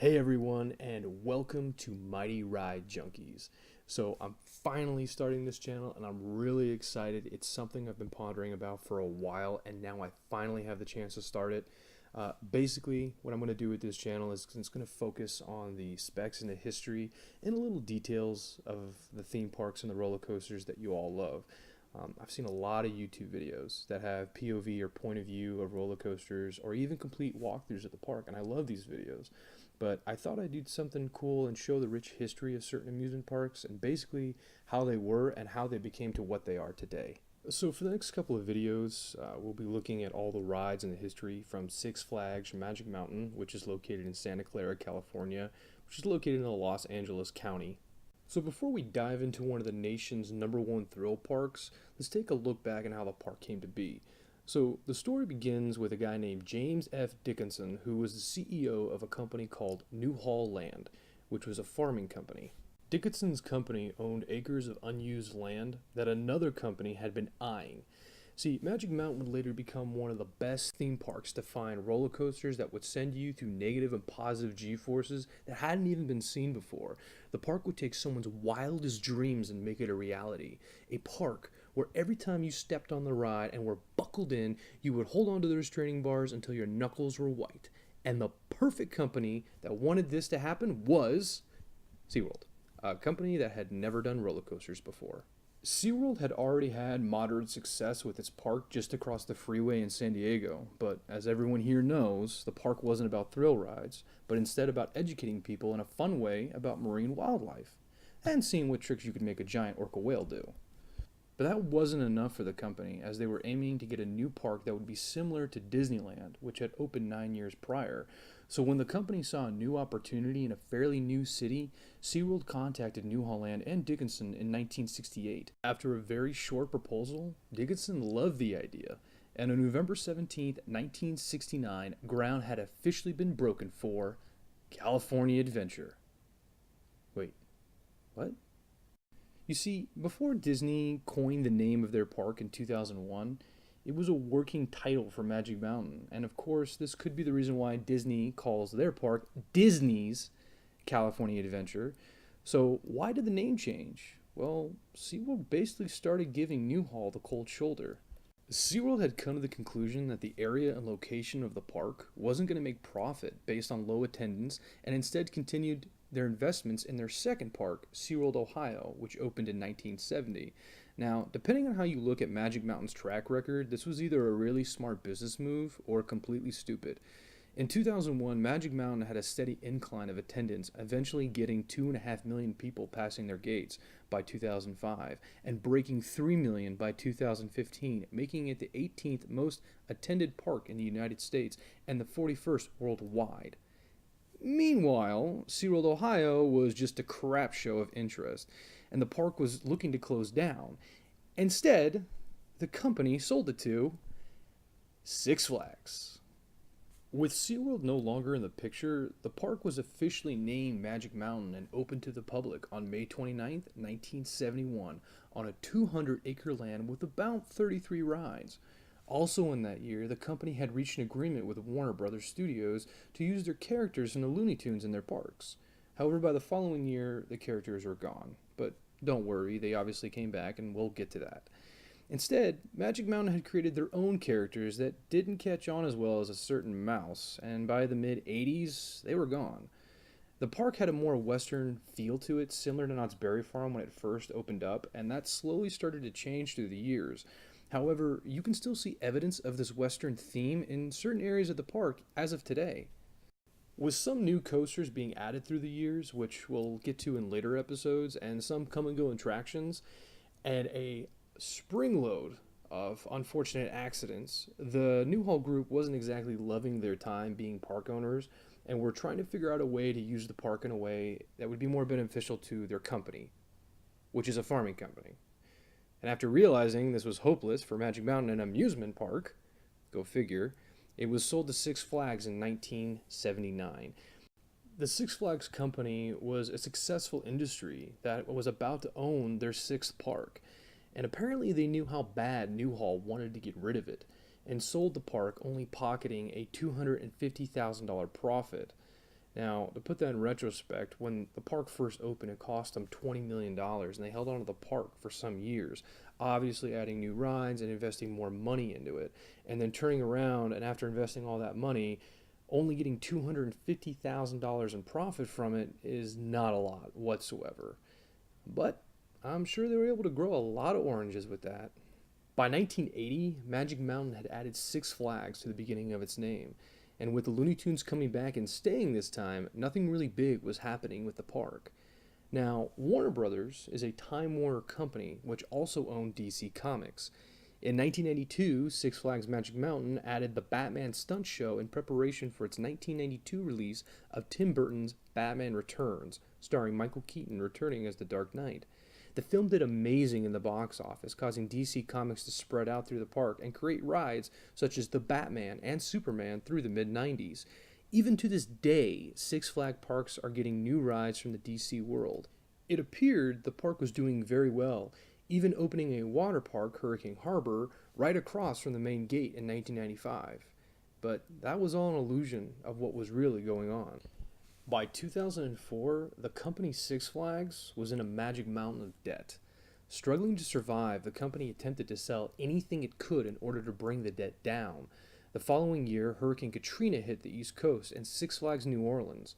Hey everyone, and welcome to Mighty Ride Junkies. So I'm finally starting this channel and I'm really excited. It's something I've been pondering about for a while and now I finally have the chance to start it. Basically, what I'm going to do with this channel is it's going to focus on the specs and the history and little details of the theme parks and the roller coasters that you all love. I've seen a lot of YouTube videos that have POV or point of view of roller coasters or even complete walkthroughs at the park, and I love these videos. But I thought I'd do something cool and show the rich history of certain amusement parks and basically how they were and how they became to what they are today. So for the next couple of videos, we'll be looking at all the rides and the history from Six Flags Magic Mountain, which is located in Santa Clara, California, which is located in the Los Angeles County. So before we dive into one of the nation's #1 thrill parks, let's take a look back at how the park came to be. So the story begins with a guy named James F. Dickinson, who was the CEO of a company called Newhall Land, which was a farming company. Dickinson's company owned acres of unused land that another company had been eyeing. See, Magic Mountain would later become one of the best theme parks to find roller coasters that would send you through negative and positive G-forces that hadn't even been seen before. The park would take someone's wildest dreams and make it a reality. A park where every time you stepped on the ride and were buckled in, you would hold onto the restraining bars until your knuckles were white. And the perfect company that wanted this to happen was SeaWorld, a company that had never done roller coasters before. SeaWorld had already had moderate success with its park just across the freeway in San Diego, but as everyone here knows, the park wasn't about thrill rides, but instead about educating people in a fun way about marine wildlife, and seeing what tricks you could make a giant orca whale do. But that wasn't enough for the company, as they were aiming to get a new park that would be similar to Disneyland, which had opened 9 years prior. So when the company saw a new opportunity in a fairly new city, SeaWorld contacted Newhall Land and Dickinson in 1968. After a very short proposal, Dickinson loved the idea, and on November 17, 1969, ground had officially been broken for California Adventure. Wait, what? You see, before Disney coined the name of their park in 2001, it was a working title for Magic Mountain. And of course, this could be the reason why Disney calls their park Disney's California Adventure. So why did the name change? Well, SeaWorld basically started giving Newhall the cold shoulder. SeaWorld had come to the conclusion that the area and location of the park wasn't going to make profit based on low attendance and instead continued their investments in their second park, SeaWorld Ohio, which opened in 1970. Now, depending on how you look at Magic Mountain's track record, this was either a really smart business move or completely stupid. In 2001, Magic Mountain had a steady incline of attendance, eventually getting 2.5 million people passing their gates by 2005 and breaking 3 million by 2015, making it the 18th most attended park in the United States and the 41st worldwide. Meanwhile, SeaWorld Ohio was just a crap show of interest, and the park was looking to close down. Instead, the company sold it to Six Flags. With SeaWorld no longer in the picture, the park was officially named Magic Mountain and opened to the public on May 29, 1971, on a 200-acre land with about 33 rides. Also in that year, the company had reached an agreement with Warner Brothers Studios to use their characters from the Looney Tunes in their parks. However, by the following year, the characters were gone. But don't worry, they obviously came back, and we'll get to that. Instead, Magic Mountain had created their own characters that didn't catch on as well as a certain mouse, and by the mid-80s, they were gone. The park had a more western feel to it, similar to Knott's Berry Farm when it first opened up, and that slowly started to change through the years. However, you can still see evidence of this western theme in certain areas of the park as of today. With some new coasters being added through the years, which we'll get to in later episodes, and some come and go attractions, and a spring load of unfortunate accidents, the Newhall group wasn't exactly loving their time being park owners, and were trying to figure out a way to use the park in a way that would be more beneficial to their company, which is a farming company. And after realizing this was hopeless for Magic Mountain, an amusement park, go figure, it was sold to Six Flags in 1979. The Six Flags company was a successful industry that was about to own their sixth park, and apparently they knew how bad Newhall wanted to get rid of it, and sold the park only pocketing a $250,000 profit. Now, to put that in retrospect, when the park first opened, it cost them $20 million, and they held on to the park for some years, obviously adding new rides and investing more money into it, and then turning around and after investing all that money, only getting $250,000 in profit from it is not a lot whatsoever. But I'm sure they were able to grow a lot of oranges with that. By 1980, Magic Mountain had added Six Flags to the beginning of its name, and with the Looney Tunes coming back and staying this time, nothing really big was happening with the park. Now, Warner Brothers is a Time Warner company which also owned DC Comics. In 1992, Six Flags Magic Mountain added the Batman stunt show in preparation for its 1992 release of Tim Burton's Batman Returns, starring Michael Keaton returning as the Dark Knight. The film did amazing in the box office, causing DC Comics to spread out through the park and create rides such as the Batman and Superman through the mid-90s. Even to this day, Six Flags parks are getting new rides from the DC world. It appeared the park was doing very well, even opening a water park, Hurricane Harbor, right across from the main gate in 1995. But that was all an illusion of what was really going on. By 2004, the company Six Flags was in a magic mountain of debt. Struggling to survive, the company attempted to sell anything it could in order to bring the debt down. The following year, Hurricane Katrina hit the East Coast and Six Flags New Orleans.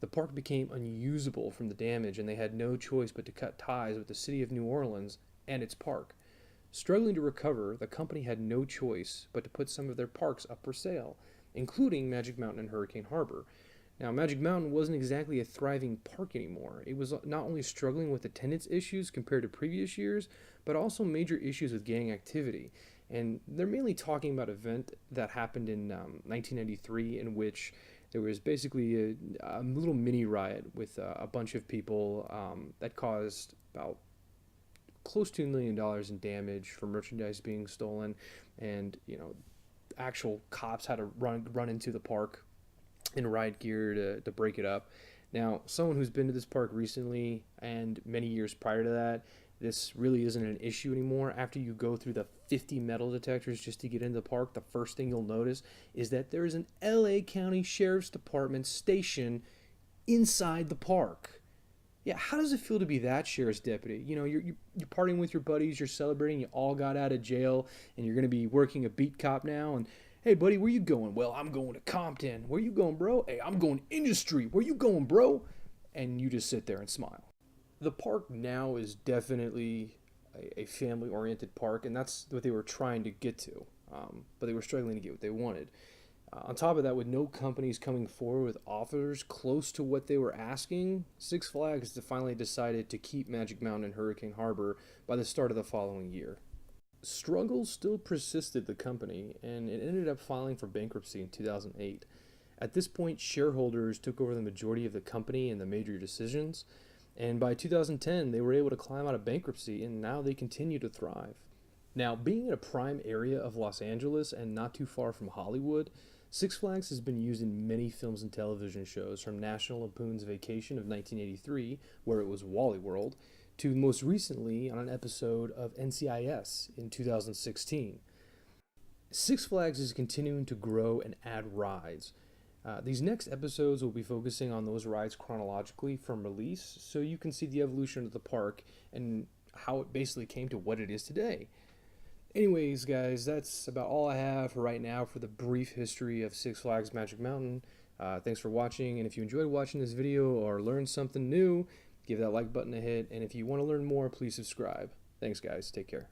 The park became unusable from the damage, and they had no choice but to cut ties with the city of New Orleans and its park. Struggling to recover, the company had no choice but to put some of their parks up for sale, including Magic Mountain and Hurricane Harbor. Now, Magic Mountain wasn't exactly a thriving park anymore. It was not only struggling with attendance issues compared to previous years, but also major issues with gang activity. And they're mainly talking about an event that happened in 1993 in which there was basically a little mini riot with a bunch of people that caused about close to $1 million in damage from merchandise being stolen, and actual cops had to run into the park in riot gear to break it up. Now, someone who's been to this park recently and many years prior to that, this really isn't an issue anymore. After you go through the 50 metal detectors just to get into the park, the first thing you'll notice is that there is an LA County Sheriff's Department station inside the park. Yeah, how does it feel to be that sheriff's deputy? You're partying with your buddies, you're celebrating, you all got out of jail, and you're going to be working a beat cop now, and hey, buddy, where you going? Well, I'm going to Compton. Where you going, bro? Hey, I'm going Industry. Where you going, bro? And you just sit there and smile. The park now is definitely a family-oriented park, and that's what they were trying to get to. But they were struggling to get what they wanted. On top of that, with no companies coming forward with offers close to what they were asking, Six Flags finally decided to keep Magic Mountain and Hurricane Harbor by the start of the following year. Struggles still persisted the company, and it ended up filing for bankruptcy in 2008. At this point, shareholders took over the majority of the company and the major decisions, and by 2010, they were able to climb out of bankruptcy, and now they continue to thrive. Now, being in a prime area of Los Angeles and not too far from Hollywood, Six Flags has been used in many films and television shows, from National Lampoon's Vacation of 1983, where it was Wally World, to most recently on an episode of NCIS in 2016. Six Flags is continuing to grow and add rides. These next episodes will be focusing on those rides chronologically from release, so you can see the evolution of the park and how it basically came to what it is today. Anyways, guys, that's about all I have for right now for the brief history of Six Flags Magic Mountain. Thanks for watching, and if you enjoyed watching this video or learned something new, give that like button a hit, and if you want to learn more, please subscribe. Thanks, guys. Take care.